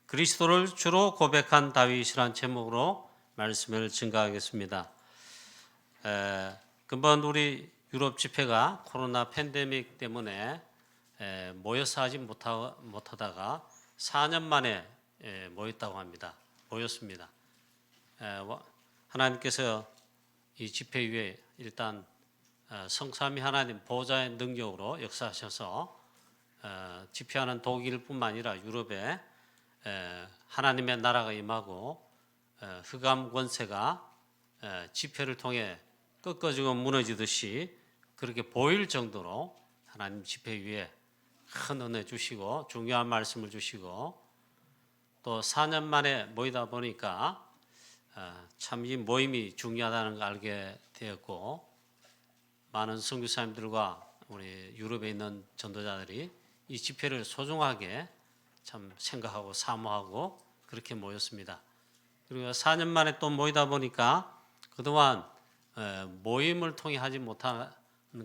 그리스도를 주로 고백한 다윗이란 제목으로 말씀을 증가하겠습니다. 금번 우리 유럽 집회가 코로나 팬데믹 때문에 모여서 하지 못하다가 4년 만에 모였다고 합니다. 모였습니다. 하나님께서 이 집회 위에 일단 성삼위 하나님 보좌의 능력으로 역사하셔서 집회하는 독일뿐만 아니라 유럽에 하나님의 나라가 임하고 흑암 권세가 집회를 통해 꺾어지고 무너지듯이 그렇게 보일 정도로 하나님 집회 위에 큰 은혜 주시고 중요한 말씀을 주시고 또 4년 만에 모이다 보니까 참 이 모임이 중요하다는 걸 알게 되었고 많은 선교사님들과 우리 유럽에 있는 전도자들이 이 집회를 소중하게 참 생각하고 사모하고 그렇게 모였습니다. 그리고 4년 만에 또 모이다 보니까 그동안 모임을 통해 하지 못하는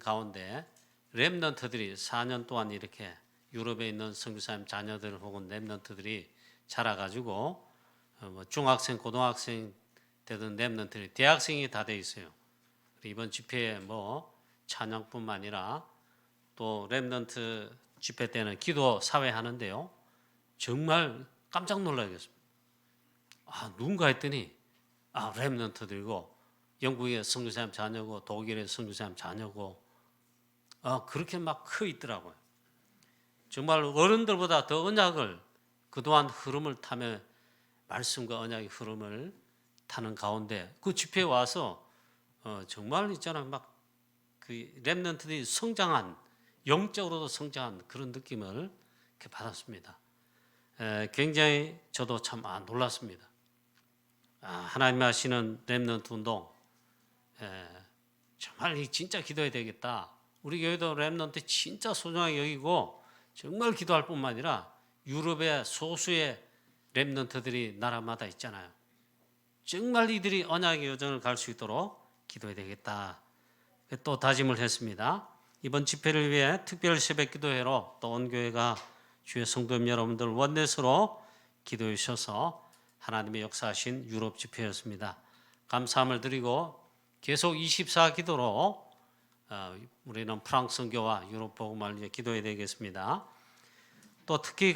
가운데 렘넌트들이 4년 동안 이렇게 유럽에 있는 선교사님 자녀들 혹은 렘넌트들이 자라가지고 중학생, 고등학생 되던 렘넌트들이 대학생이 다 돼 있어요. 이번 집회에 찬양뿐만 아니라 또 렘넌트 집회 때는 기도 사회 하는데요. 정말 깜짝 놀라겠습니다. 누군가 했더니 렘넌트들이고 영국의 선교사님 자녀고 독일의 선교사님 자녀고 그렇게 막 커 있더라고요. 정말 어른들보다 더 언약을 그동안 흐름을 타며 말씀과 언약의 흐름을 타는 가운데 그 집회에 와서 정말 있잖아요. 막 그 렘넌트들이 성장한 영적으로도 성장한 그런 느낌을 이렇게 받았습니다. 굉장히 저도 참 놀랐습니다. 하나님 하시는 렘넌트 운동 정말 진짜 기도해야 되겠다. 우리 교회도 렘넌트 진짜 소중하게 여기고 정말 기도할 뿐만 아니라 유럽의 소수의 렘넌트들이 나라마다 있잖아요. 정말 이들이 언약의 여정을 갈 수 있도록 기도해야 되겠다. 또 다짐을 했습니다. 이번 집회를 위해 특별 새벽 기도회로 또 온 교회가 주의 성도님 여러분들 원내스로 기도해 주셔서 하나님의 역사하신 유럽 집회였습니다. 감사함을 드리고 계속 24기도로 우리는 프랑스 선교와 유럽 복음을 위해 기도해야 되겠습니다. 또 특히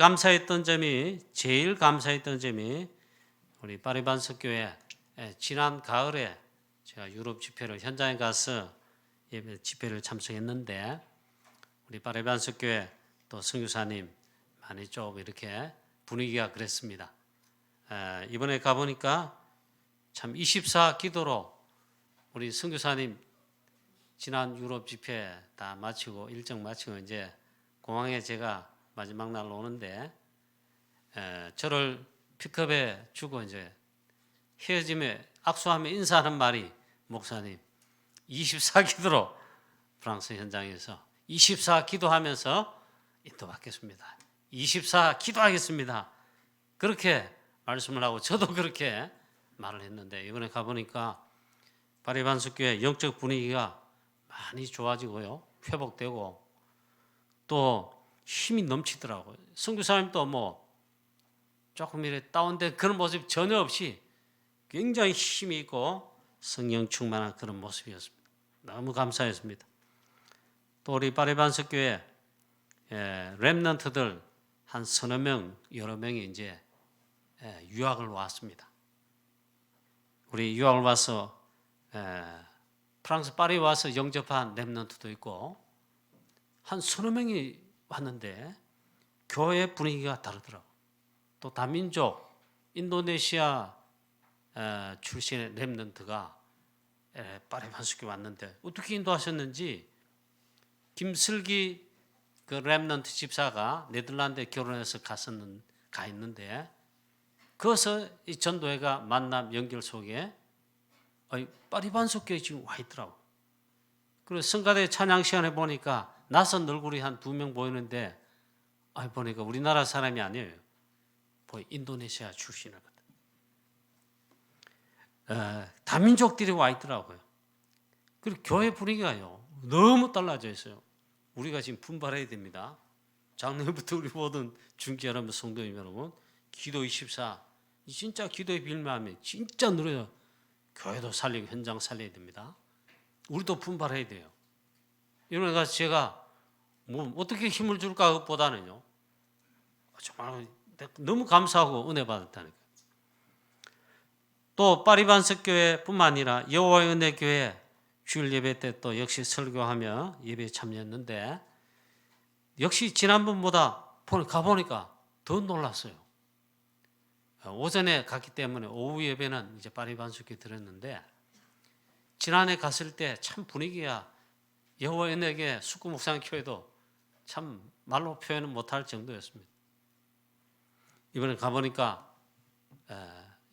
제일 감사했던 점이 우리 파리반석 교회 지난 가을에 제가 유럽 집회를 현장에 가서 예배 집회를 참석했는데 우리 파리반석 교회 또 선교사님 많이 좀 이렇게 분위기가 그랬습니다. 이번에 가보니까 참 24기도로 우리 선교사님 지난 유럽 집회 다 마치고 일정 마치고 이제 공항에 제가 마지막 날 오는데 저를 픽업해 주고 이제 헤어짐에 악수하며 인사하는 말이 목사님 24기도로 프랑스 현장에서 24기도하면서 인도받겠습니다. 24기도하겠습니다. 그렇게 말씀을 하고 저도 그렇게 말을 했는데 이번에 가보니까 파리반석교회 영적 분위기가 많이 좋아지고요. 회복되고 또 힘이 넘치더라고요. 선교사님도 조금 이렇게 다운된 그런 모습이 전혀 없이 굉장히 힘이 있고 성령 충만한 그런 모습이었습니다. 너무 감사했습니다. 또 우리 파리반석교회 렘넌트들 한 서너 명, 여러 명이 이제 유학을 왔습니다. 우리 유학을 와서 프랑스 파리 와서 영접한 렘넌트도 있고 한 서너 명이 왔는데 교회 분위기가 다르더라고요. 또 다민족 인도네시아 출신의 렘넌트가 파리반석교회 왔는데 어떻게 인도하셨는지 김슬기 그 렘넌트 집사가 네덜란드에 결혼해서 가 있는데 거기서 이 전도회가 만남 연결 속에 파리반석교회 지금 와 있더라고. 그리고 성가대 찬양 시간에 보니까 낯선 얼굴이 한 2명 보이는데 보니까 우리나라 사람이 아니에요. 인도네시아 출신이거든. 다민족들이 와 있더라고요. 그리고 교회 분위기가요 너무 달라져 있어요. 우리가 지금 분발해야 됩니다. 작년부터 우리 모든 중재 여러분, 성도님 여러분 기도 24 진짜 기도의 빌미하면 진짜 누려요. 교회도 살리고 현장 살려야 됩니다. 우리도 분발해야 돼요. 이런 거 제가 뭐 어떻게 힘을 줄까 그것보다는요. 정말 너무 감사하고 은혜 받았다니까. 또 파리반석 교회뿐만 아니라 여호와의 은혜 교회 주일 예배 때 또 역시 설교하며 예배에 참여했는데 역시 지난번보다 가보니까 더 놀랐어요. 오전에 갔기 때문에 오후 예배는 이제 파리반석 교회 들었는데 지난해 갔을 때 참 분위기가 여호와의 은혜 교회 숙구묵상교회도 참 말로 표현은 못할 정도였습니다. 이번에 가보니까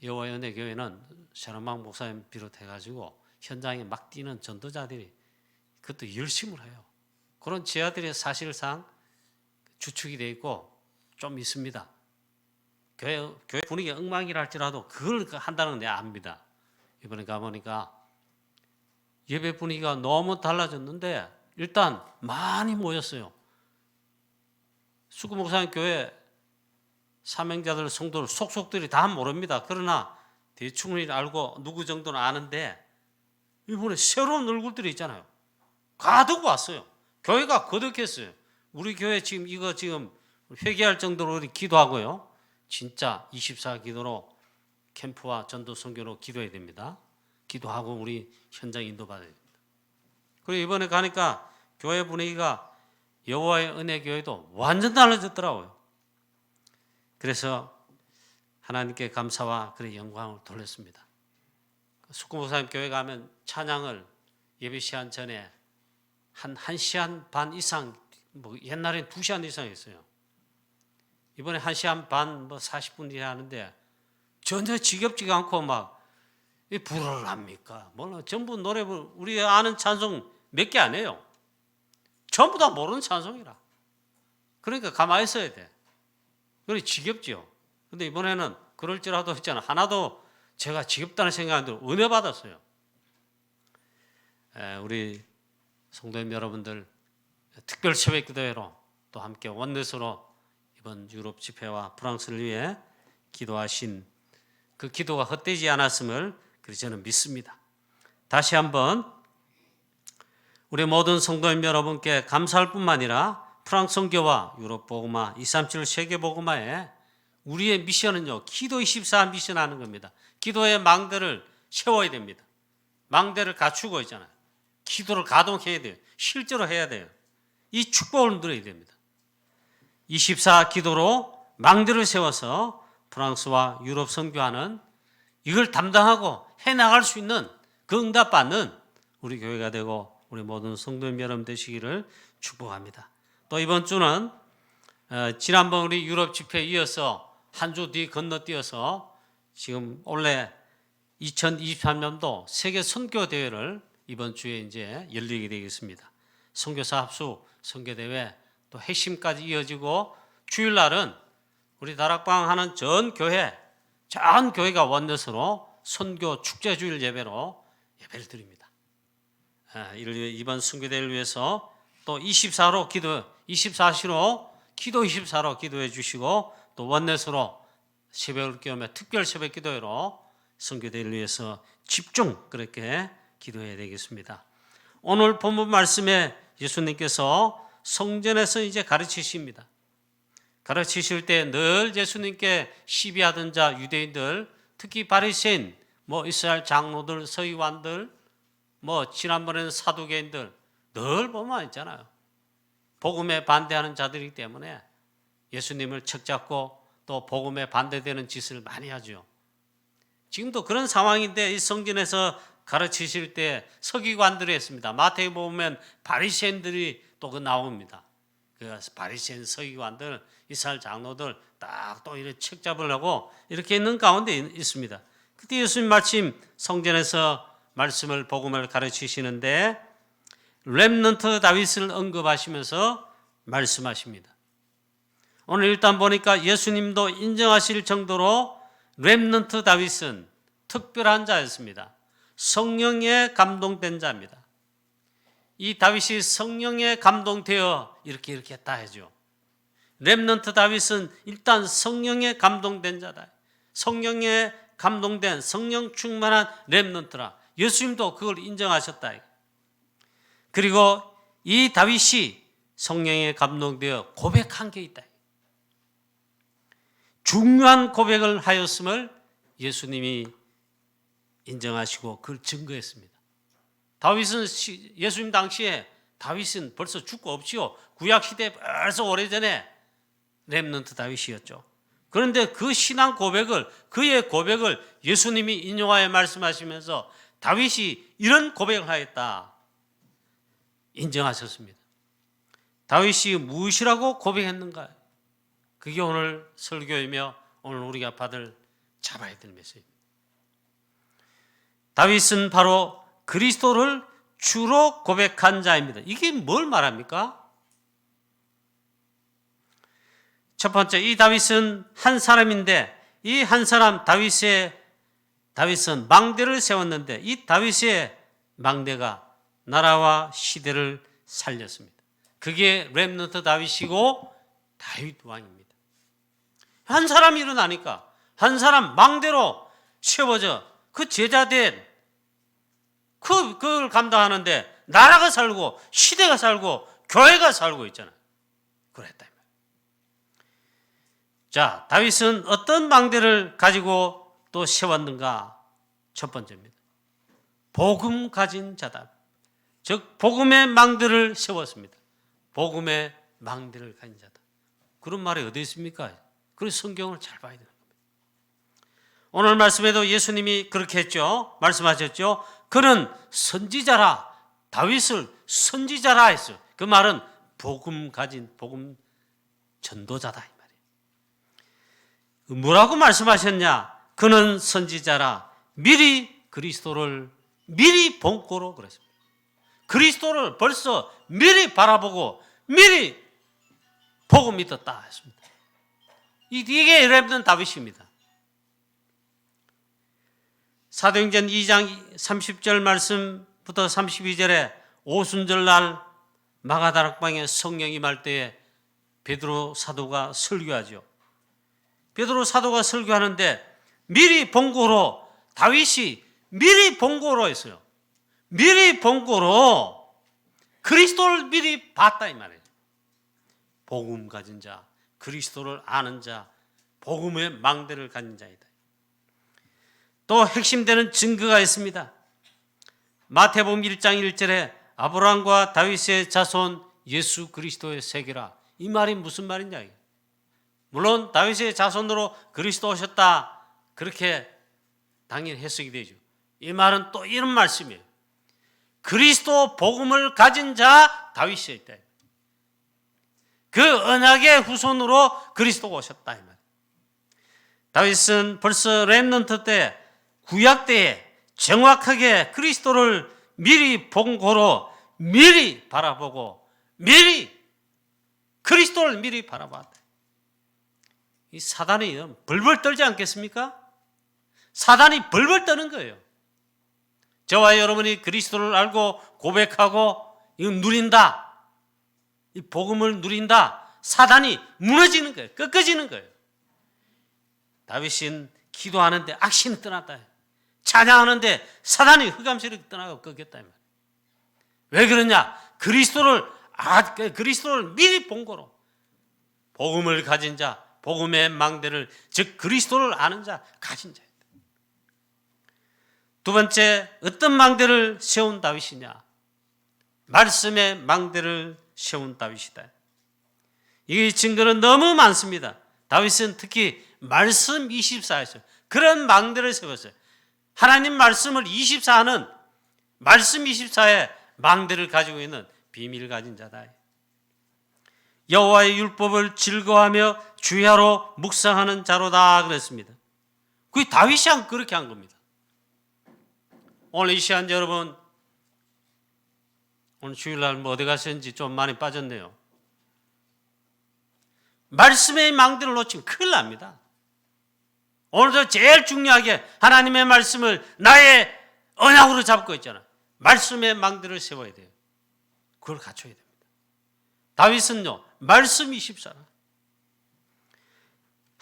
여호와의 은혜 교회는 샤론막 목사님 비롯해가지고 현장에 막 뛰는 전도자들이 그것도 열심을 해요. 그런 지하들이 사실상 주축이 되어 있고 좀 있습니다. 교회 분위기가 엉망이라 할지라도 그걸 한다는 건 내가 압니다. 이번에 가보니까 예배 분위기가 너무 달라졌는데 일단 많이 모였어요. 숙구목사님 교회 사명자들 성도들 속속들이 다 모릅니다. 그러나 대충은 알고 누구 정도는 아는데 이번에 새로운 얼굴들이 있잖아요. 가득 왔어요. 교회가 거듭했어요. 우리 교회 지금 이거 지금 회개할 정도로 우리 기도하고요. 진짜 24 기도로 캠프와 전도 선교로 기도해야 됩니다. 기도하고 우리 현장 인도받아야 됩니다. 그리고 이번에 가니까 교회 분위기가 여호와의 은혜 교회도 완전 달라졌더라고요. 그래서 하나님께 감사와 그의 영광을 돌렸습니다. 숙구목사님 교회 가면 찬양을 예배 시간 전에 한 1시간 반 이상, 뭐 옛날엔 2시간 이상 했어요. 이번에 1시간 반, 40분이 하는데 전혀 지겹지가 않고 막 불을 합니까? 몰라. 전부 노래, 우리 아는 찬송 몇 개 안 해요. 전부 다 모르는 찬송이라. 그러니까 가만히 있어야 돼. 그래 지겹죠. 근데 이번에는 그럴지라도 했잖아. 하나도 제가 지겹다는 생각 안 들고 은혜 받았어요. 우리 성도님 여러분들 특별 새벽 기도회로 또 함께 원넷으로 이번 유럽 집회와 프랑스를 위해 기도하신 그 기도가 헛되지 않았음을 그래서 저는 믿습니다. 다시 한번 우리 모든 성도님 여러분께 감사할 뿐만 아니라 프랑스 선교와 유럽 복음화 237 세계 복음화에 우리의 미션은요. 기도 24 미션 하는 겁니다. 기도의 망대를 세워야 됩니다. 망대를 갖추고 있잖아요. 기도를 가동해야 돼요. 실제로 해야 돼요. 이 축복을 누려야 됩니다. 24 기도로 망대를 세워서 프랑스와 유럽 선교하는 이걸 담당하고 해나갈 수 있는 그 응답받는 우리 교회가 되고 우리 모든 성도님 여러분 되시기를 축복합니다. 또 이번 주는 지난번 우리 유럽 집회에 이어서 한 주 뒤 건너뛰어서 지금 올해 2023년도 세계 선교 대회를 이번 주에 이제 열리게 되겠습니다. 선교사 합숙 선교 대회 또 핵심까지 이어지고 주일날은 우리 다락방 하는 전 교회가 원넷으로 선교 축제 주일 예배로 예배를 드립니다. 이번 선교 대회를 위해서 또 24시로 기도 24로 기도해 주시고 또 원넷으로 새벽을 깨우며 특별 새벽 기도회로 선교대를 위해서 집중 그렇게 기도해야 되겠습니다. 오늘 본문 말씀에 예수님께서 성전에서 이제 가르치십니다. 가르치실 때 늘 예수님께 시비하던 자 유대인들, 특히 바리새인, 이스라엘 장로들, 서기관들, 지난번에는 사두개인들 늘 보면 있잖아요. 복음에 반대하는 자들이기 때문에 예수님을 척잡고 또 복음에 반대되는 짓을 많이 하죠. 지금도 그런 상황인데 이 성전에서 가르치실 때 서기관들이 했습니다. 마태복음에 바리새인들이 또 나옵니다. 그 바리새인 서기관들, 이스라엘 장로들 딱 또 이렇게 척잡으려고 이렇게 있는 가운데 있습니다. 그때 예수님 마침 성전에서 말씀을 복음을 가르치시는데 렘넌트 다윗을 언급하시면서 말씀하십니다. 오늘 일단 보니까 예수님도 인정하실 정도로 렘넌트 다윗은 특별한 자였습니다. 성령에 감동된 자입니다. 이 다윗이 성령에 감동되어 이렇게 했다 하죠. 렘넌트 다윗은 일단 성령에 감동된 자다. 성령에 감동된 성령 충만한 렘넌트라. 예수님도 그걸 인정하셨다. 그리고 이 다윗이 성령에 감동되어 고백한 게 있다. 중요한 고백을 하였음을 예수님이 인정하시고 그걸 증거했습니다. 다윗은 예수님 당시에 다윗은 벌써 죽고 없지요. 구약시대에 벌써 오래전에 렘넌트 다윗이었죠. 그런데 그 신앙 고백을, 그의 고백을 예수님이 인용하여 말씀하시면서 다윗이 이런 고백을 하였다 인정하셨습니다. 다윗이 무엇이라고 고백했는가? 그게 오늘 설교이며 오늘 우리가 잡아야 될 메시지입니다. 다윗은 바로 그리스도를 주로 고백한 자입니다. 이게 뭘 말합니까? 첫 번째, 이 다윗은 한 사람인데 이 한 사람 다윗은 망대를 세웠는데 이 다윗의 망대가 나라와 시대를 살렸습니다. 그게 렘넌트 다윗이고 다윗 왕입니다. 한 사람이 일어나니까 한 사람 망대로 세워져 그 제자된 그걸 감당하는데 나라가 살고 시대가 살고 교회가 살고 있잖아요. 그랬다. 자, 다윗은 어떤 망대를 가지고 또 세웠는가? 첫 번째입니다. 복음 가진 자다. 즉 복음의 망대를 세웠습니다. 복음의 망대를 가진 자다. 그런 말이 어디 있습니까? 그래서 성경을 잘 봐야 되는 겁니다. 오늘 말씀에도 예수님이 그렇게 했죠. 말씀하셨죠. 그는 선지자라. 다윗을 선지자라 했어요. 그 말은 복음 가진 복음 전도자다 이 말이에요. 뭐라고 말씀하셨냐? 그는 선지자라. 미리 그리스도를 미리 본고로 그랬습니다. 그리스도를 벌써 미리 바라보고 미리 보고 믿었다 했습니다. 이게 렘넌트 다윗입니다. 사도행전 2장 30절 말씀부터 32절에 오순절날 마가다락방에 성령이 임할 때에 베드로 사도가 설교하죠. 베드로 사도가 설교하는데 미리 본고로 다윗이 미리 본고로 했어요. 미리 본고로 그리스도를 미리 봤다 이 말이에요. 복음 가진 자, 그리스도를 아는 자, 복음의 망대를 가진 자이다. 또 핵심되는 증거가 있습니다. 마태복음 1장 1절에 아브라함과 다윗의 자손 예수 그리스도의 세계라. 이 말이 무슨 말이냐? 물론 다윗의 자손으로 그리스도 오셨다. 그렇게 당연히 해석이 되죠. 이 말은 또 이런 말씀이에요. 그리스도 복음을 가진 자 다윗이 있다. 그 언약의 후손으로 그리스도가 오셨다 이 말. 다윗은 벌써 렘넌트 때 구약 때에 정확하게 그리스도를 미리 본고로 미리 바라보고 미리 그리스도를 미리 바라봤다. 이 사단이 벌벌 떨지 않겠습니까? 사단이 벌벌 떠는 거예요. 저와 여러분이 그리스도를 알고 고백하고 이거 누린다. 이 복음을 누린다. 사단이 무너지는 거예요. 꺾어지는 거예요. 다윗은 기도하는데 악신이 떠났다. 찬양하는데 사단이 흑암시를 떠나고 꺾였다. 왜 그러냐? 그리스도를 미리 본거로 복음을 가진 자, 복음의 망대를 즉 그리스도를 아는 자 가진 자입니다. 두 번째, 어떤 망대를 세운 다윗이냐? 말씀의 망대를 세운 다윗이다. 이 증거는 너무 많습니다. 다윗은 특히 말씀 24에서 그런 망대를 세웠어요. 하나님 말씀을 24하는 말씀 24의 망대를 가지고 있는 비밀을 가진 자다. 여호와의 율법을 즐거워하며 주야로 묵상하는 자로다 그랬습니다. 그게 다윗이 그렇게 한 겁니다. 오늘 이 시간 여러분, 오늘 주일날 어디 가셨는지 좀 많이 빠졌네요. 말씀의 망대를 놓치면 큰일 납니다. 오늘도 제일 중요하게 하나님의 말씀을 나의 언약으로 잡고 있잖아요. 말씀의 망대를 세워야 돼요. 그걸 갖춰야 됩니다. 다윗은요, 말씀 24.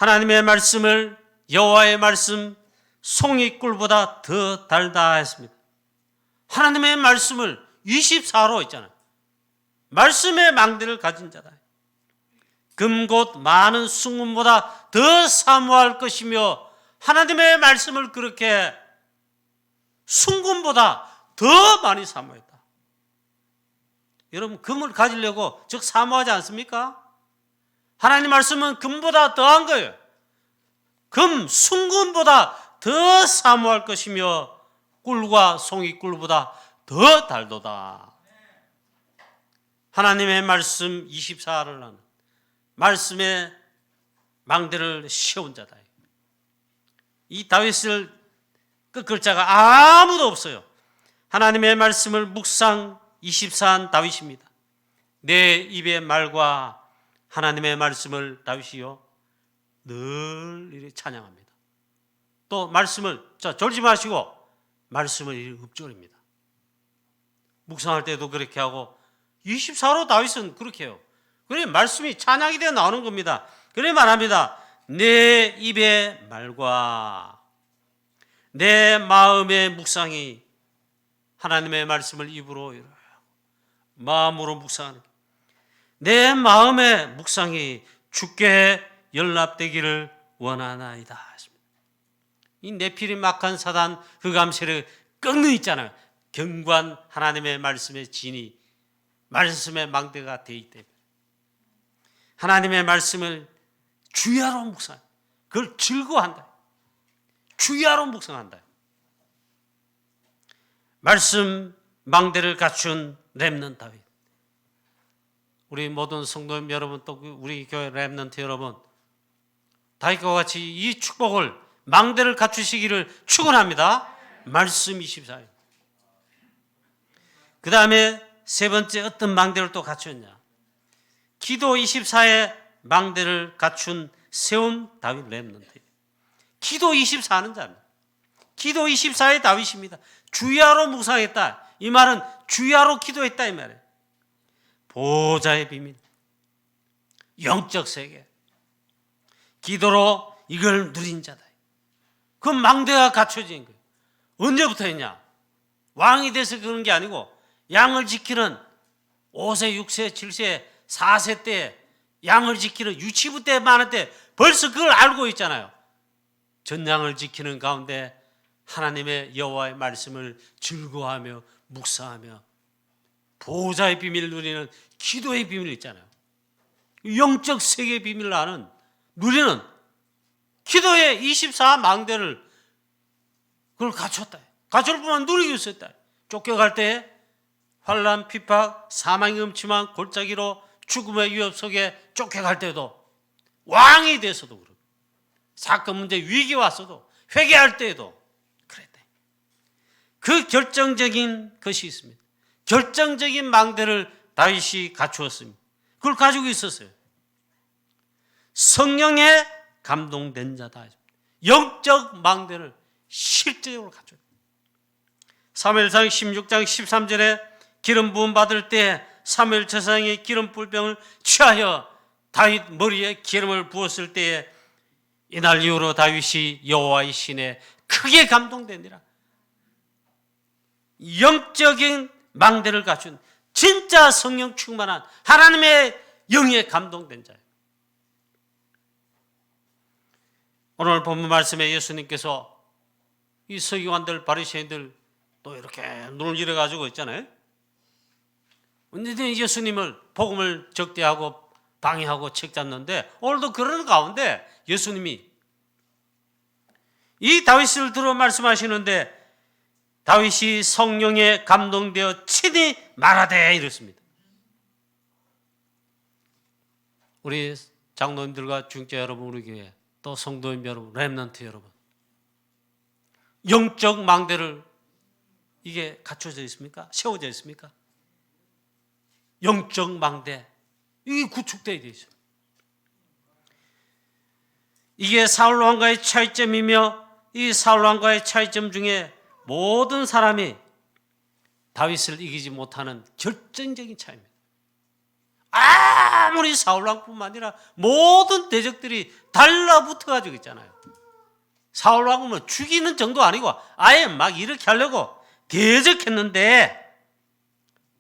하나님의 말씀을 여호와의 말씀 송이꿀보다 더 달다 했습니다. 하나님의 말씀을 24로 있잖아요. 말씀의 망대를 가진 자다. 금 곧 많은 순금보다 더 사모할 것이며 하나님의 말씀을 그렇게 순금보다 더 많이 사모했다. 여러분, 금을 가지려고 즉 사모하지 않습니까? 하나님 말씀은 금보다 더한 거예요. 금, 순금보다 더 사모할 것이며 꿀과 송이꿀보다 더 달도다. 하나님의 말씀 24를 하는 말씀의 망대를 세운 자다. 이 다윗을 꺾을 자가 아무도 없어요. 하나님의 말씀을 묵상 24한 다윗입니다. 내 입의 말과 하나님의 말씀을 다윗이요 늘 이렇게 찬양합니다. 또 말씀을 졸지 마시고 말씀을 이렇게 읊조립니다. 묵상할 때도 그렇게 하고 24로 다윗은 그렇게 해요. 그래 말씀이 찬양이 되어 나오는 겁니다. 그래 말합니다. 내 입의 말과 내 마음의 묵상이 하나님의 말씀을 입으로 마음으로 묵상하는 내 마음의 묵상이 주께 연락되기를 원하나이다. 이 네피림 악한 사단 흑암세를 꺾는 있잖아요. 경관 하나님의 말씀의 진이 말씀의 망대가 되어 있기 때문에 하나님의 말씀을 주야로 묵상, 그걸 즐거워한다. 주야로 묵상한다. 말씀 망대를 갖춘 렘넌트 다윗. 우리 모든 성도님 여러분, 또 우리 교회 렘넌트 여러분, 다윗과 같이 이 축복을 망대를 갖추시기를 축원합니다. 말씀 24일. 그 다음에 세 번째 어떤 망대를 또 갖추었냐? 기도 24의 망대를 갖춘 세운 다윗 렘넌트. 기도 24는 자입니다. 기도 24의 다윗입니다. 주야로 묵상했다. 이 말은 주야로 기도했다 이 말이에요. 보좌의 비밀, 영적 세계, 기도로 이걸 누린 자다. 그 망대가 갖춰진 거예요. 언제부터 했냐? 왕이 돼서 그런 게 아니고 양을 지키는 5세, 6세, 7세, 4세 때 양을 지키는 유치부 때 많을 때 벌써 그걸 알고 있잖아요. 전양을 지키는 가운데 하나님의 여호와의 말씀을 즐거워하며 묵상하며 보호자의 비밀을 누리는 기도의 비밀이 있잖아요. 영적 세계의 비밀을 아는 누리는 기도의 24 망대를 그걸 갖췄다. 갖출 뿐만 누리고 있었다. 쫓겨갈 때 환난, 핍박, 사망이 음침한 골짜기로 죽음의 위협 속에 쫓겨갈 때도 왕이 돼서도 그렇고 사건 문제 위기 왔어도 회개할 때에도 그랬대. 그 결정적인 것이 있습니다. 결정적인 망대를 다윗이 갖추었습니다. 그걸 가지고 있었어요. 성령에 감동된 자다. 영적 망대를 실제적으로 갖췄다. 사무엘상 16장 13절에 기름 부음 받을 때 사무엘 제사장이 기름 뿔병을 취하여 다윗 머리에 기름을 부었을 때에 이날 이후로 다윗이 여호와의 신에 크게 감동되니라. 영적인 망대를 갖춘 진짜 성령 충만한 하나님의 영에 감동된 자예요. 오늘 본문 말씀에 예수님께서 이 서기관들 바리새인들 또 이렇게 눈을 잃어가지고 있잖아요. 언제든지 예수님을 복음을 적대하고 방해하고 책잡는데 오늘도 그러는 가운데 예수님이 이 다윗을 들어 말씀하시는데 다윗이 성령에 감동되어 친히 말하되 이렇습니다. 우리 장로님들과 중재 여러분, 우리 교회 또 성도님 여러분, 렘넌트 여러분, 영적 망대를 이게 갖춰져 있습니까? 세워져 있습니까? 영적 망대 이게 구축되어 있습니다. 이게 사울 왕과의 차이점이며 이 사울 왕과의 차이점 중에 모든 사람이 다윗을 이기지 못하는 결정적인 차이입니다. 아무리 사울왕뿐만 아니라 모든 대적들이 달라붙어가지고 있잖아요. 사울왕은 죽이는 정도 아니고 아예 막 이렇게 하려고 대적했는데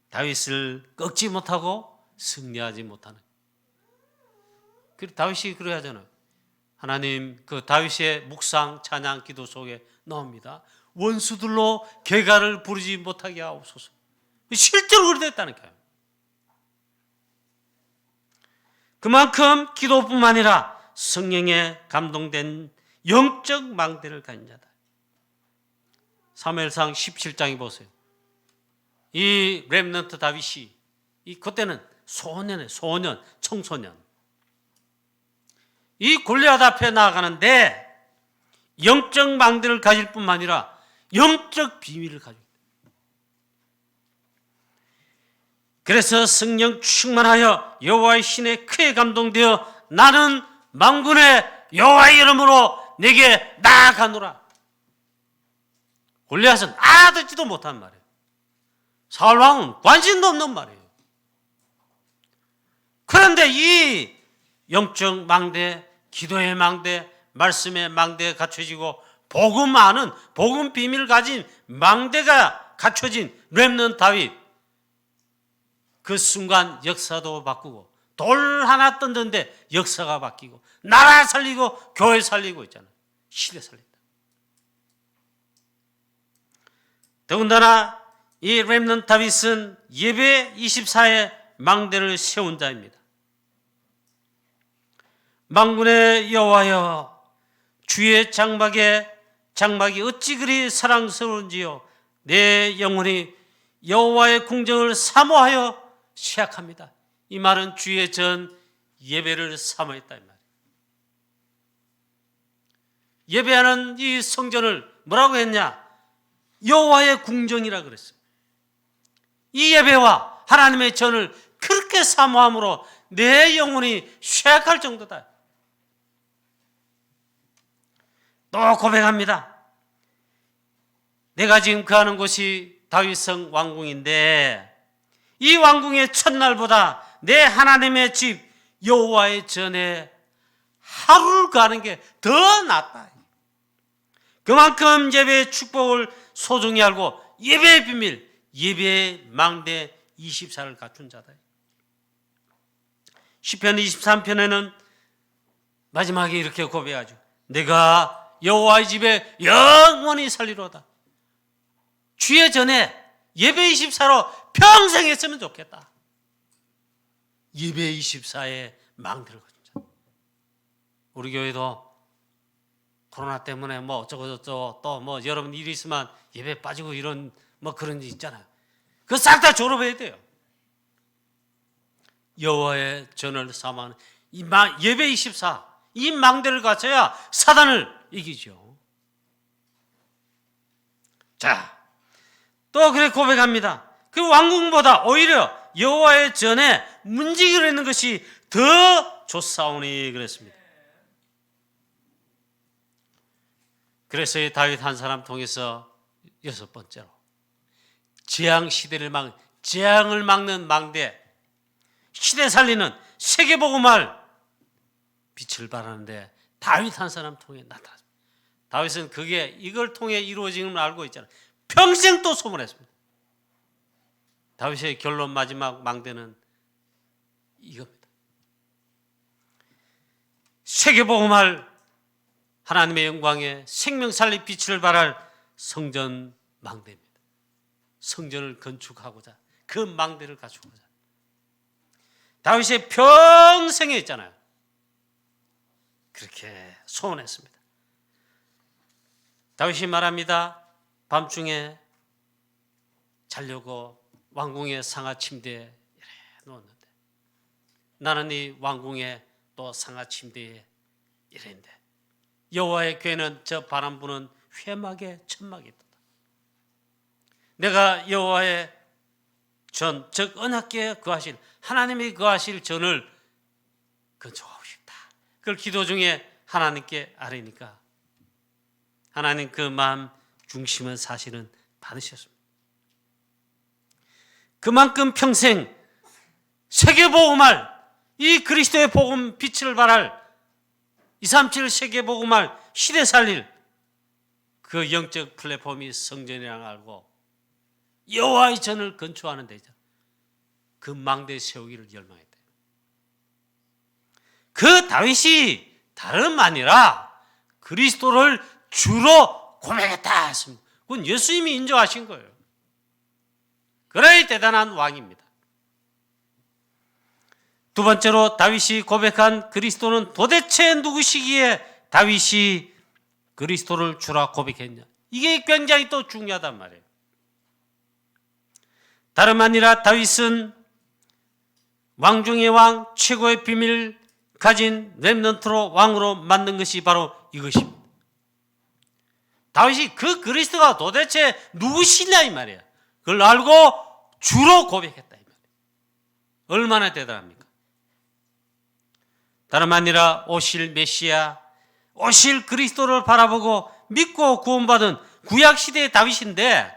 다윗을 꺾지 못하고 승리하지 못하는. 그리고 다윗이 그래야 하잖아요. 하나님, 그 다윗의 묵상 찬양 기도 속에 나옵니다. 원수들로 괴가를 부르지 못하게 하옵소서. 실제로 그렇게 됐다니까요. 그만큼 기도뿐만 아니라 성령에 감동된 영적 망대를 가진 자다. 사무엘상 17장에 보세요. 이 렘넌트 다윗이 그때는 소년, 청소년. 이 골리앗 앞에 나아가는데 영적 망대를 가질 뿐만 아니라 영적 비밀을 가지고 있다. 그래서 성령 충만하여 여호와의 신에 크게 감동되어 나는 만군의 여호와의 이름으로 내게 나아가노라. 골리앗은 알아듣지도 못한 말이에요. 사울왕은 관심도 없는 말이에요. 그런데 이 영적 망대, 기도의 망대, 말씀의 망대가 갖춰지고 복음 아는, 복음 비밀을 가진 망대가 갖춰진 렘넌트 다윗, 그 순간 역사도 바꾸고 돌 하나 던졌는데 역사가 바뀌고 나라 살리고 교회 살리고 있잖아요. 시대 살린다. 더군다나 이 렘넌트 다윗은 예배 24의 망대를 세운 자입니다. 만군의 여호와여, 주의 장막이 어찌 그리 사랑스러운지요. 내 영혼이 여호와의 궁정을 사모하여 시작합니다. 이 말은 주의 전 예배를 사모했다 이 말이에요. 예배하는 이 성전을 뭐라고 했냐? 여호와의 궁정이라 그랬어요. 이 예배와 하나님의 전을 그렇게 사모함으로 내 영혼이 쇠약할 정도다. 또 고백합니다. 내가 지금 거하는 곳이 다윗성 왕궁인데 이 왕궁의 첫날보다 내 하나님의 집 여호와의 전에 하루를 가는 게 더 낫다. 그만큼 예배의 축복을 소중히 알고 예배의 비밀, 예배의 망대 24를 갖춘 자다. 시편 23편에는 마지막에 이렇게 고백하죠. 내가 여호와의 집에 영원히 살리로다. 주의 전에 예배 24로 평생 했으면 좋겠다. 예배 24의 망대를 갖춘 자. 우리 교회도 코로나 때문에 뭐 어쩌고저쩌고 또 뭐 여러분 일이 있으면 예배 빠지고 이런 뭐 그런 일 있잖아요. 그거 싹 다 졸업해야 돼요. 여호와의 전을 사모하는 이 예배 24, 이 망대를 갖춰야 사단을 이기죠. 자, 또 그래 고백합니다. 그 왕궁보다 오히려 여호와의 전에 문지기로 있는 것이 더 좋사오니 그랬습니다. 그래서 이 다윗 한 사람 통해서 여섯 번째로 재앙을 막는 망대, 시대 살리는 세계복음을 빛을 발하는데 다윗 한 사람 통해 나타났습니다. 다윗은 이걸 통해 이루어지는 걸 알고 있잖아요. 평생 또 소문했습니다. 다윗의 결론 마지막 망대는 이겁니다. 세계복음을 하나님의 영광에 생명 살리 빛을 발할 성전 망대입니다. 성전을 건축하고자 그 망대를 갖추고자 다윗의 평생에 있잖아요. 그렇게 소원했습니다. 다윗이 말합니다. 밤중에 자려고 왕궁의 상하 침대에 이래 누웠는데 나는 이 왕궁의 또 상하 침대에 이랬는데 여호와의 궤는 저 바람 부는 회막에 천막이 있다. 내가 여호와의 전, 즉 언약궤에 거하실 하나님이 거하실 전을 건축하고 싶다. 그걸 기도 중에 하나님께 아뢰니까 하나님 그 마음 중심은 사실은 받으셨습니다. 그만큼 평생 세계복음할, 이 그리스도의 복음 빛을 발할 237 세계복음할 시대 살릴 그 영적 플랫폼이 성전이라는 걸 알고 여호와의 전을 건축하는 데죠. 그 망대 세우기를 열망했다. 그 다윗이 다름 아니라 그리스도를 주로 고백했다 했습니다. 그건 예수님이 인정하신 거예요. 그래야 대단한 왕입니다. 두 번째로 다윗이 고백한 그리스도는 도대체 누구시기에 다윗이 그리스도를 주라 고백했냐. 이게 굉장히 또 중요하단 말이에요. 다름 아니라 다윗은 왕 중의 왕, 최고의 비밀을 가진 렘넌트로 왕으로 만든 것이 바로 이것입니다. 다윗이 그 그리스도가 도대체 누구시냐 이 말이에요. 그걸 알고 주로 고백했다 이 말이에요. 얼마나 대단합니까? 다름 아니라 오실 메시아, 오실 그리스도를 바라보고 믿고 구원받은 구약시대의 다윗인데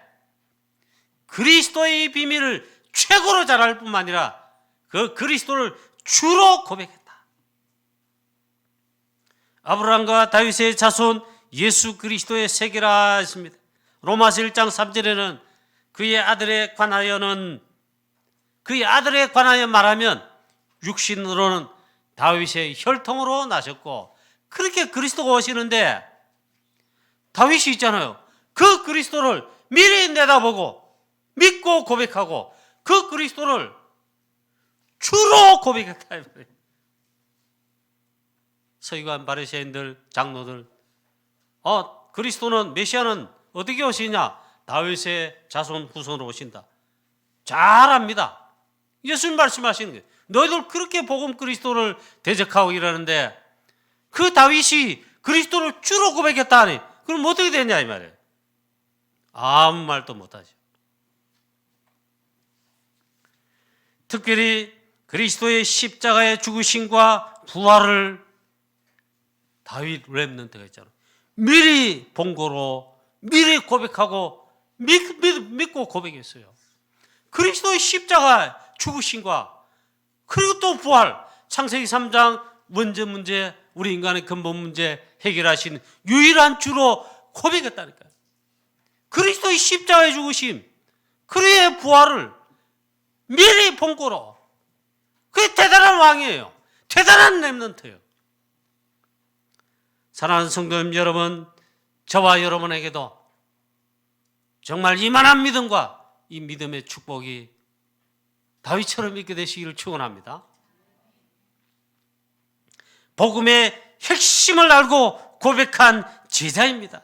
그리스도의 비밀을 최고로 잘 알 뿐만 아니라 그 그리스도를 주로 고백했다. 아브라함과 다윗의 자손 예수 그리스도의 세계라 했습니다. 로마서 1장 3절에는 그의 아들에 관하여 말하면 육신으로는 다윗의 혈통으로 나셨고 그렇게 그리스도가 오시는데 다윗이 있잖아요. 그 그리스도를 미리 내다보고 믿고 고백하고 그 그리스도를 주로 고백했다. 서기관 바리새인들 장로들 그리스도는 메시아는 어떻게 오시냐? 다윗의 자손 후손으로 오신다. 잘 압니다. 예수님 말씀하시는 거예요. 너희들 그렇게 복음 그리스도를 대적하고 이러는데 그 다윗이 그리스도를 주로 고백했다 하니 그럼 어떻게 되냐 이 말이에요. 아무 말도 못하죠. 특별히 그리스도의 십자가의 죽으심과 부활을 다윗 렘넌트가 있잖아요. 미리 본고로 미리 고백하고 믿고 고백했어요. 그리스도의 십자가 죽으심과 그리고 또 부활, 창세기 3장 원죄 문제, 우리 인간의 근본 문제 해결하신 유일한 주로 고백했다니까요. 그리스도의 십자가의 죽으심, 그의 부활을 미리 본고로. 그게 대단한 왕이에요. 대단한 렘넌트예요. 사랑하는 성도님 여러분, 저와 여러분에게도 정말 이만한 믿음과 이 믿음의 축복이 다윗처럼 있게 되시기를 축원합니다. 복음의 핵심을 알고 고백한 제자입니다.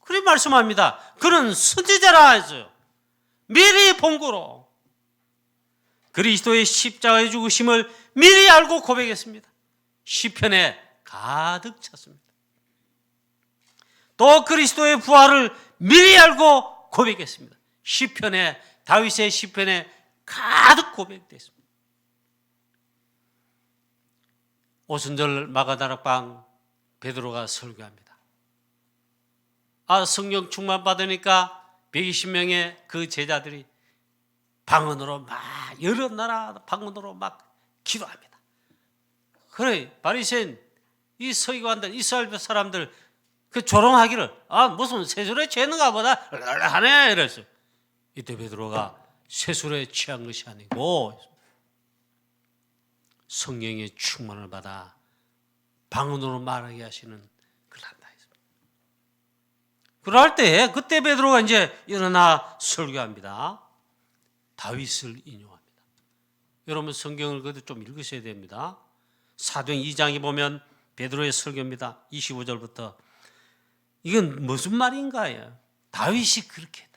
그렇게 말씀합니다. 그는 선지자라 했어요. 미리 본고로 그리스도의 십자가의 죽으심을 미리 알고 고백했습니다. 시편에 가득 찼습니다. 또 그리스도의 부활을 미리 알고 고백했습니다. 시편에 다윗의 시편에 가득 고백됐습니다. 오순절 마가다락방 베드로가 설교합니다. 성령 충만 받으니까 120명의 그 제자들이 방언으로 막 여러 나라 방언으로 막 기도합니다. 그래 바리새인 이 서기관들 이스라엘 사람들 그 조롱하기를 무슨 세술에 취했는가 보다 하네 이랬어요. 이때 베드로가 세술에 취한 것이 아니고 성령의 충만을 받아 방언으로 말하게 하시는 그걸 한다 했습니다. 그럴 때 그때 베드로가 이제 일어나 설교합니다. 다윗을 인용합니다. 여러분 성경을 그래도 좀 읽으셔야 됩니다. 사도행 2장에 보면 베드로의 설교입니다. 25절부터 이건 무슨 말인가요? 다윗이 그렇게 했다.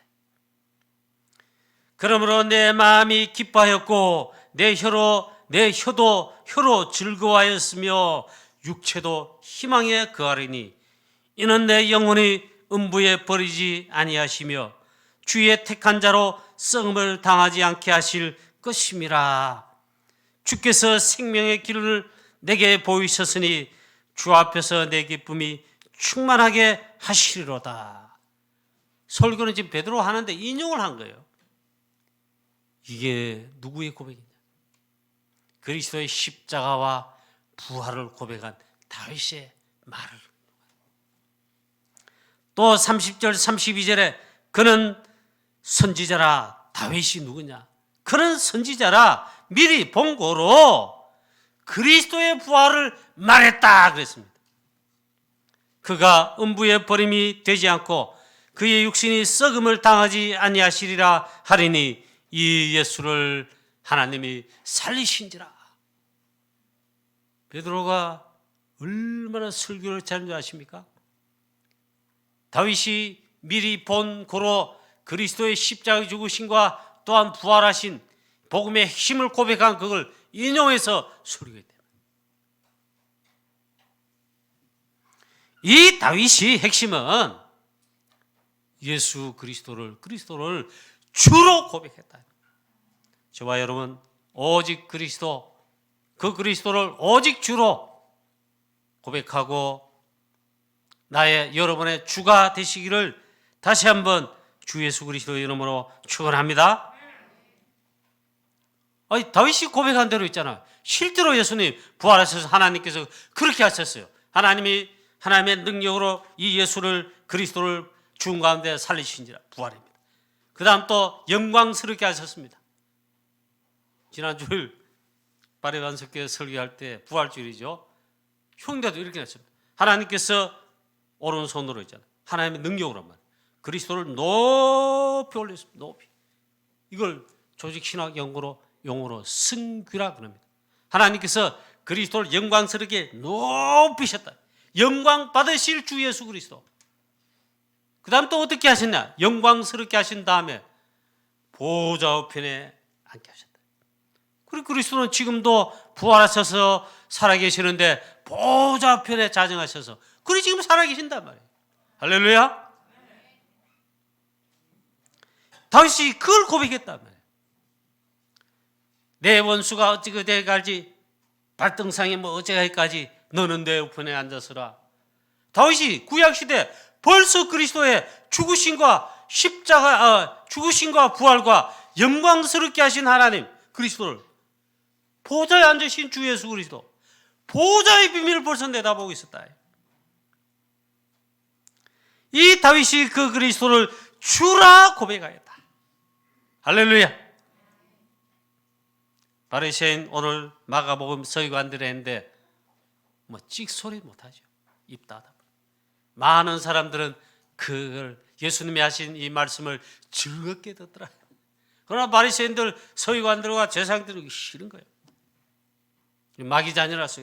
그러므로 내 마음이 기뻐하였고 내 혀도 혀로 즐거워하였으며 육체도 희망에 거하리니 이는 내 영혼이 음부에 버리지 아니하시며 주의 택한 자로 썩음을 당하지 않게 하실 것임이라. 주께서 생명의 길을 내게 보이셨으니 주 앞에서 내 기쁨이 충만하게 하시리로다. 설교는 지금 베드로 하는데 인용을 한 거예요. 이게 누구의 고백이냐? 그리스도의 십자가와 부활을 고백한 다윗의 말을, 또 30절 32절에 그는 선지자라. 다윗이 누구냐? 그는 선지자라. 미리 본 고로 그리스도의 부활을 말했다 그랬습니다. 그가 음부의 버림이 되지 않고 그의 육신이 썩음을 당하지 아니하시리라 하리니 이 예수를 하나님이 살리신지라. 베드로가 얼마나 설교를 잘하는 줄 아십니까? 다윗이 미리 본 고로 그리스도의 십자가 죽으심과 또한 부활하신 복음의 핵심을 고백한 그걸 인용해서 설교했다. 이 다윗이 핵심은 예수 그리스도를 주로 고백했다. 저와 여러분 오직 그리스도, 그 그리스도를 오직 주로 고백하고 나의 여러분의 주가 되시기를 다시 한번 주 예수 그리스도의 이름으로 축원합니다. 다윗이 고백한 대로 있잖아요. 실제로 예수님 부활하셔서 하나님께서 그렇게 하셨어요. 하나님의 능력으로 이 예수를 그리스도를 죽은 가운데 살리신지라. 부활입니다. 그 다음 또 영광스럽게 하셨습니다. 지난주를 바레반석교회 설교할 때 부활주일이죠. 흉대도 이렇게 했습니다. 하나님께서 오른손으로 있잖아요. 하나님의 능력으로 말 그리스도를 높이 올렸습니다. 높이. 이걸 조직신학 용어로 승귀라 그럽니다. 하나님께서 그리스도를 영광스럽게 높이셨다. 영광 받으실 주 예수 그리스도. 그 다음 또 어떻게 하셨냐? 영광스럽게 하신 다음에 보좌 우편에 앉게 하셨다. 그리고 그리스도는 지금도 부활하셔서 살아계시는데 보좌 우편에 자정하셔서 그리 지금 살아계신단 말이에요. 할렐루야. 다윗이 그걸 고백했단 말이에요. 내 원수가 어찌 그대에 갈지 발등상에 어찌가기까지 너는 내 우편에 앉았으라. 다윗이 구약시대 벌써 그리스도의 죽으심과 죽으심과 부활과 영광스럽게 하신 하나님 그리스도를 보좌에 앉으신 주 예수 그리스도 보좌의 비밀을 벌써 내다보고 있었다. 이 다윗이 그 그리스도를 주라 고백하였다. 할렐루야. 바리새인 오늘 마가복음 서기관들이 했는데 찍소리 못하죠. 입 닫아. 많은 사람들은 그걸 예수님이 하신 이 말씀을 즐겁게 듣더라. 그러나 바리새인들 서기관들과 제사장들은 싫은 거예요. 마귀 자녀라서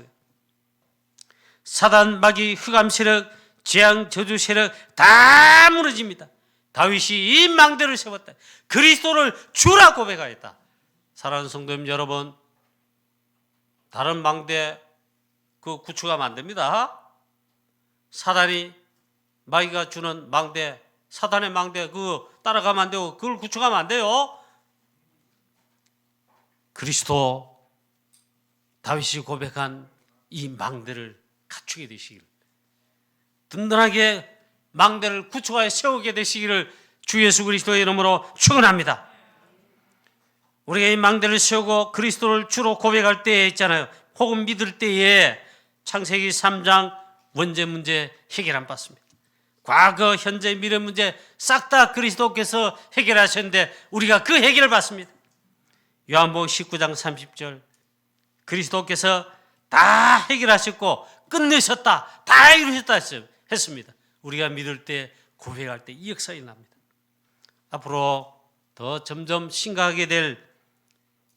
사단, 마귀, 흑암 세력, 재앙, 저주 세력 다 무너집니다. 다윗이 이 망대를 세웠다. 그리스도를 주라 고백하였다. 사랑하는 성도님 여러분, 다른 망대 그 구축하면 안 됩니다. 사단이 마귀가 주는 망대, 사단의 망대 그 따라가면 안 되고 그걸 구축하면 안 돼요. 그리스도 다윗이 고백한 이 망대를 갖추게 되시기를, 든든하게 망대를 구축하여 세우게 되시기를 주 예수 그리스도의 이름으로 축원합니다. 우리가 이 망대를 세우고 그리스도를 주로 고백할 때에 있잖아요. 혹은 믿을 때에 창세기 3장 원죄 문제 해결 안 받습니다. 과거, 현재, 미래 문제 싹 다 그리스도께서 해결하셨는데 우리가 그 해결을 받습니다. 요한복음 19장 30절 그리스도께서 다 해결하셨고 끝내셨다, 다 이루셨다 했습니다. 우리가 믿을 때, 고백할 때 이 역사 일어납니다. 앞으로 더 점점 심각하게 될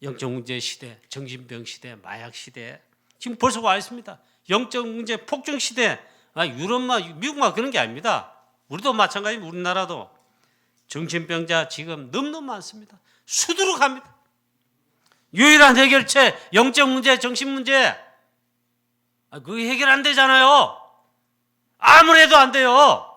영적 문제 시대, 정신병 시대, 마약 시대 지금 벌써 와 있습니다. 영적 문제 폭증 시대, 유럽만 미국만 그런 게 아닙니다. 우리도 마찬가지입니다. 우리나라도 정신병자 지금 너무너무 많습니다. 수두룩합니다. 유일한 해결책 영적 문제, 정신 문제 그게 해결 안 되잖아요. 아무래도 안 돼요.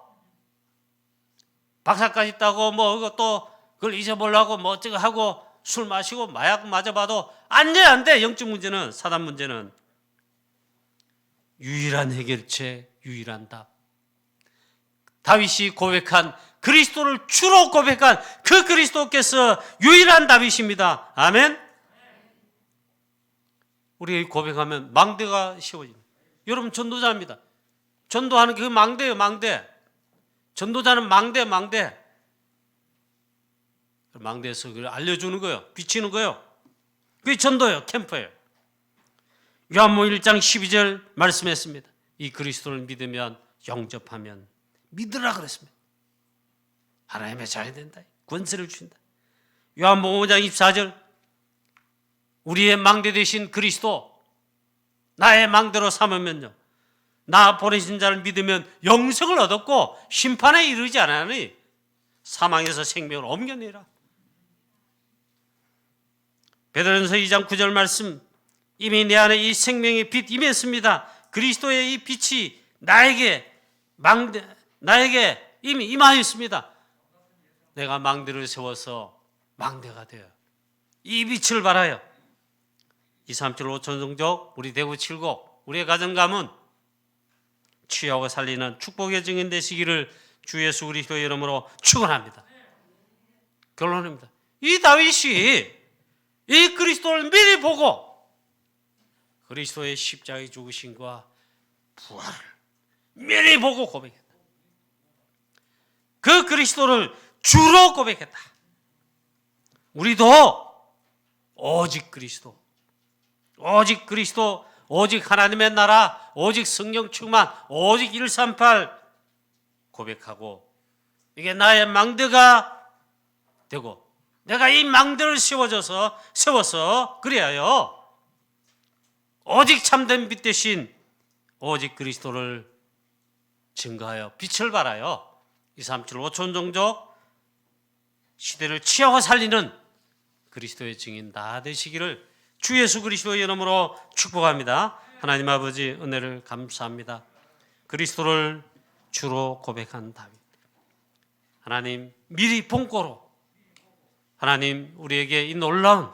박사까지 따고 또 그걸 잊어보려고 어쩌고 하고 술 마시고 마약 맞아봐도 안 돼. 영적 문제는, 사단 문제는 유일한 해결책, 유일한 답. 다윗이 고백한 그리스도를 주로 고백한 그 그리스도께서 유일한 답이십니다. 아멘. 우리가 고백하면 망대가 세워집니다. 여러분 전도자입니다. 전도하는 그 망대예요, 망대. 전도자는 망대. 망대에서 그걸 알려주는 거예요. 비치는 거예요. 그게 전도예요. 캠프예요. 요한복음 1장 12절 말씀했습니다. 이 그리스도를 믿으면 영접하면 믿으라 그랬습니다. 하나님의 자녀 된다. 권세를 주신다. 요한복음 5장 24절 우리의 망대 되신 그리스도 나의 망대로 삼으면요 나 보내신 자를 믿으면 영생을 얻었고 심판에 이르지 않으니 사망에서 생명을 옮겨내라. 베드로전서 2장 9절 말씀 이미 내 안에 이 생명의 빛 임했습니다. 그리스도의 이 빛이 나에게 이미 임하였습니다. 내가 망대를 세워서 망대가 되어 이 빛을 발하여 237 5천 종족 우리 대구 칠곡 우리의 가정 가문 취하고 살리는 축복의 증인 되시기를 주 예수 그리스도의 이름으로 축원합니다. 결론입니다. 이 다윗이 이 그리스도를 미리 보고 그리스도의 십자가의 죽으심과 부활을 미리 보고 고백했다. 그 그리스도를 주로 고백했다. 우리도 오직 그리스도, 오직 하나님의 나라, 오직 성령 충만, 오직 138 고백하고 이게 나의 망대가 되고 내가 이 망대를 세워서 그래야요 오직 참된 빛 대신 오직 그리스도를 증거하여 빛을 발하여 237 5천 종족 시대를 취하고 살리는 그리스도의 증인 다 되시기를 주 예수 그리스도의 이름으로 축복합니다. 하나님 아버지 은혜를 감사합니다. 그리스도를 주로 고백한 다윗, 하나님 미리 본고로 하나님 우리에게 이 놀라운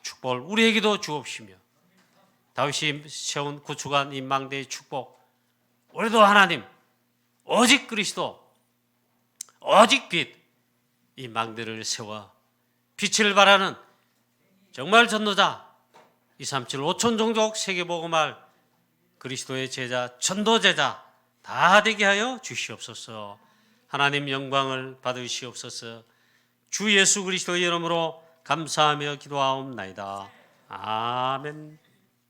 축복을 우리에게도 주옵시며 다윗이 세운 구축한 이 망대의 축복 우리도 하나님 오직 그리스도 오직 빛 이 망대를 세워 빛을 발하는 정말 전도자 237 5천 종족 세계복음할 그리스도의 제자 전도 제자 다 되게 하여 주시옵소서. 하나님 영광을 받으시옵소서. 주 예수 그리스도의 이름으로 감사하며 기도하옵나이다. 아멘.